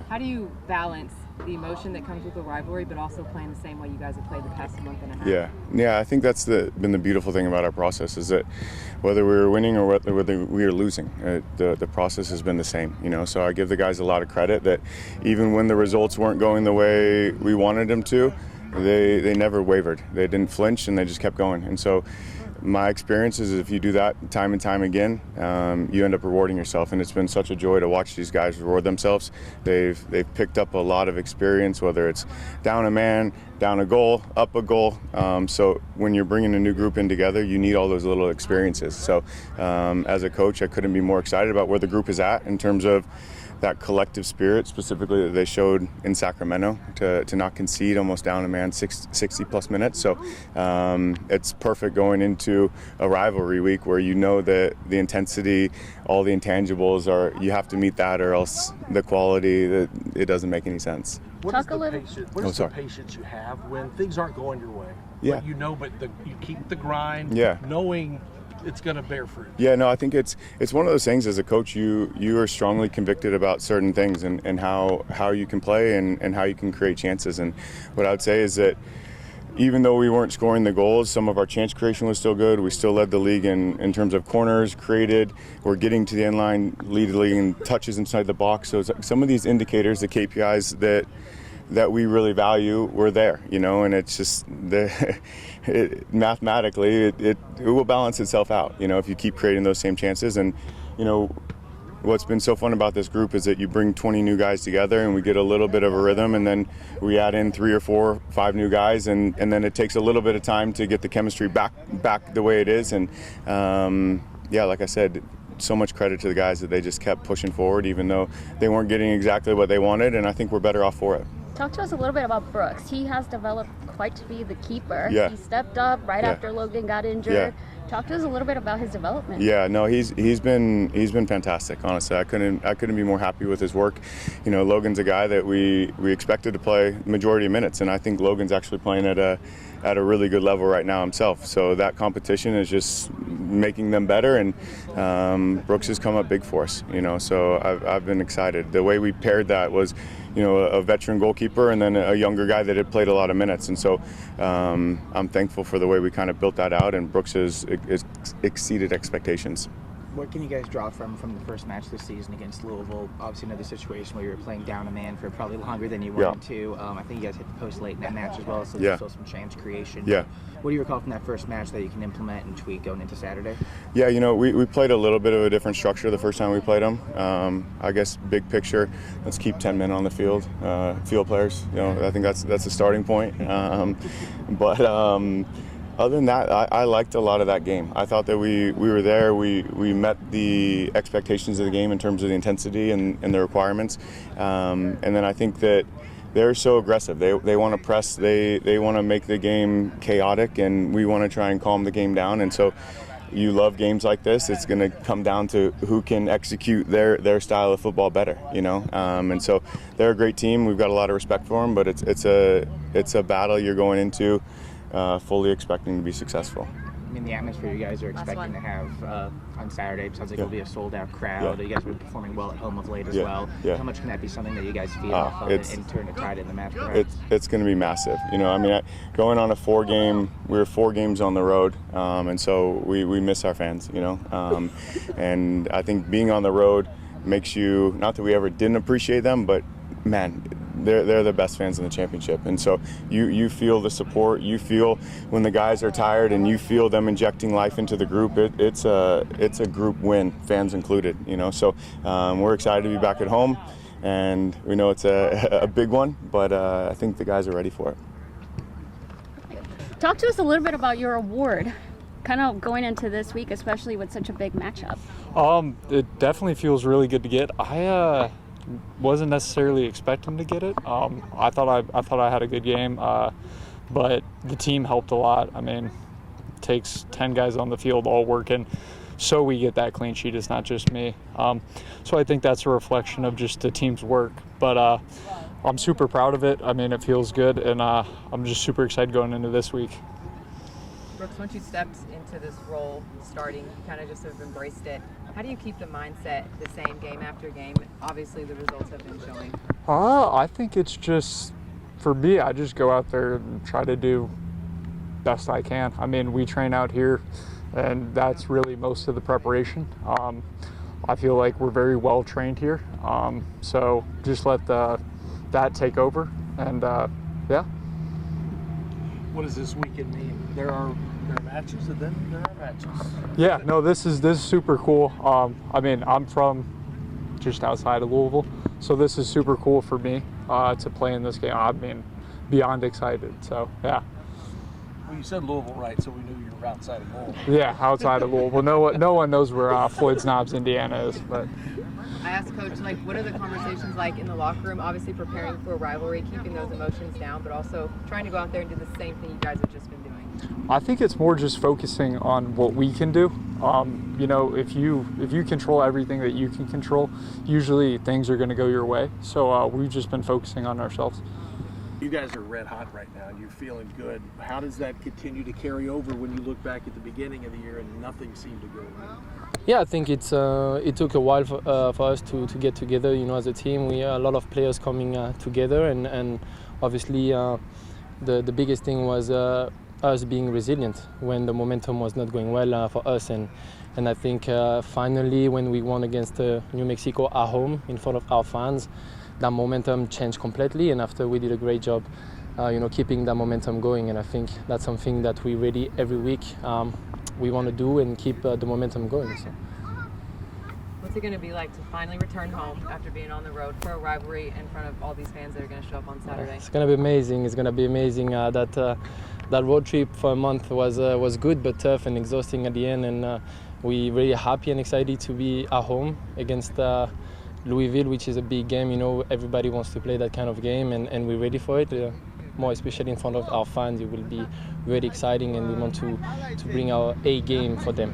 How do you balance the emotion that comes with a rivalry, but also playing the same way you guys have played the past month and a half? Yeah. I think that's been the beautiful thing about our process is that whether we were winning or whether we were losing, the process has been the same. So I give the guys a lot of credit that even when the results weren't going the way we wanted them to, they never wavered. They didn't flinch and they just kept going. And so my experience is if you do that time and time again, you end up rewarding yourself, and it's been such a joy to watch these guys reward themselves. They've picked up a lot of experience, whether it's down a man, down a goal, up a goal. So when you're bringing a new group in together, you need all those little experiences. So as a coach, I couldn't be more excited about where the group is at in terms of that collective spirit, specifically that they showed in Sacramento to not concede almost down a man 60 plus minutes. So it's perfect going into a rivalry week where you know that the intensity, all the intangibles you have to meet that, or else the quality, it doesn't make any sense. What is the patience you have when things aren't going your way? Yeah. But you keep the grind, knowing it's going to bear fruit. Yeah, no, I think it's one of those things as a coach, you are strongly convicted about certain things and how you can play and how you can create chances. And what I would say is that even though we weren't scoring the goals, some of our chance creation was still good. We still led the league in terms of corners created. We're getting to the end line, lead the league in touches inside the box. So some of these indicators, the KPIs that we really value, were there, and it's just mathematically it will balance itself out, if you keep creating those same chances. And what's been so fun about this group is that you bring 20 new guys together and we get a little bit of a rhythm, and then we add in 3 or 4, 5 new guys, and then it takes a little bit of time to get the chemistry back the way it is. And like I said, so much credit to the guys that they just kept pushing forward even though they weren't getting exactly what they wanted, and I think we're better off for it. Talk to us a little bit about Brooks. He has developed quite to be the keeper. Yeah. He stepped up right after Logan got injured. Yeah. Talk to us a little bit about his development. Yeah, no, he's been fantastic. Honestly, I couldn't be more happy with his work. Logan's a guy that we expected to play majority of minutes, and I think Logan's actually playing at a really good level right now himself. So that competition is just making them better, and Brooks has come up big for us. So I've been excited. The way we paired that was, a veteran goalkeeper and then a younger guy that had played a lot of minutes, and so I'm thankful for the way we kind of built that out, and Brooks has exceeded expectations. What can you guys draw from the first match this season against Louisville? Obviously another situation where you were playing down a man for probably longer than you wanted to. I think you guys hit the post late in that match as well, so there's still some chance creation. Yeah. What do you recall from that first match that you can implement and tweak going into Saturday? Yeah, we played a little bit of a different structure the first time we played them. I guess big picture, let's keep 10 men on the field, field players. I think that's a starting point. Other than that, I liked a lot of that game. I thought that we were there. We met the expectations of the game in terms of the intensity and the requirements. And then I think that they're so aggressive. They want to press. They want to make the game chaotic, and we want to try and calm the game down. And so you love games like this. It's going to come down to who can execute their style of football better, And so they're a great team. We've got a lot of respect for them, but it's a battle you're going into fully expecting to be successful. I mean, the atmosphere you guys are expecting to have on Saturday, it sounds like it'll be a sold-out crowd. You guys have been performing well at home of late as well. How much can that be something that you guys feed off of and turn to tide in the match? It's going to be massive. Going on we were 4 games on the road, and so we miss our fans, and I think being on the road makes you, not that we ever didn't appreciate them, but man, they're the best fans in the championship, and so you feel the support. You feel when the guys are tired, and you feel them injecting life into the group. It's a group win, fans included. So we're excited to be back at home, and we know it's a big one, but I think the guys are ready for it. Talk to us a little bit about your award, kind of going into this week, especially with such a big matchup. It definitely feels really good to get. I wasn't necessarily expecting to get it. I thought I had a good game, but the team helped a lot. I mean, it takes 10 guys on the field all working, so we get that clean sheet. It's not just me. So I think that's a reflection of just the team's work. But I'm super proud of it. I mean, it feels good, and I'm just super excited going into this week. Brooks, once you stepped into this role starting, you kind of just have embraced it. How do you keep the mindset the same game after game? Obviously, the results have been showing. I think it's just, for me, I just go out there and try to do best I can. I mean, we train out here, and that's really most of the preparation. I feel like we're very well trained here, so just let that take over, and yeah. What does this weekend mean? There are matches, and then there are matches. Yeah, no, this is super cool. I mean, I'm from just outside of Louisville, so this is super cool for me to play in this game. I mean, beyond excited. So yeah. Well, you said Louisville, right? So we knew you were outside of Louisville. Yeah, outside of Louisville. No one knows where Floyd's Knobs, Indiana is, but. I asked Coach, like, what are the conversations like in the locker room? Obviously preparing for a rivalry, keeping those emotions down, but also trying to go out there and do the same thing you guys have just been doing. I think it's more just focusing on what we can do. You know, if you control everything that you can control, usually things are going to go your way. So we've just been focusing on ourselves. You guys are red hot right now. You're feeling good. How does that continue to carry over when you look back at the beginning of the year and nothing seemed to go right? Yeah, I think it took a while for us to get together. You know, as a team, we a lot of players coming together, and obviously the biggest thing was us being resilient when the momentum was not going well for us, and I think finally when we won against New Mexico at home in front of our fans, that momentum changed completely, and after we did a great job keeping that momentum going, and I think that's something that we really every week we want to do and keep the momentum going. So. What's it going to be like to finally return home after being on the road for a rivalry in front of all these fans that are going to show up on Saturday? It's going to be amazing. It's going to be amazing. That road trip for a month was good but tough and exhausting at the end, and we're really happy and excited to be at home against Louisville, which is a big game. You know, everybody wants to play that kind of game, and we're ready for it. More especially in front of our fans, it will be really exciting, and we want to bring our A game for them.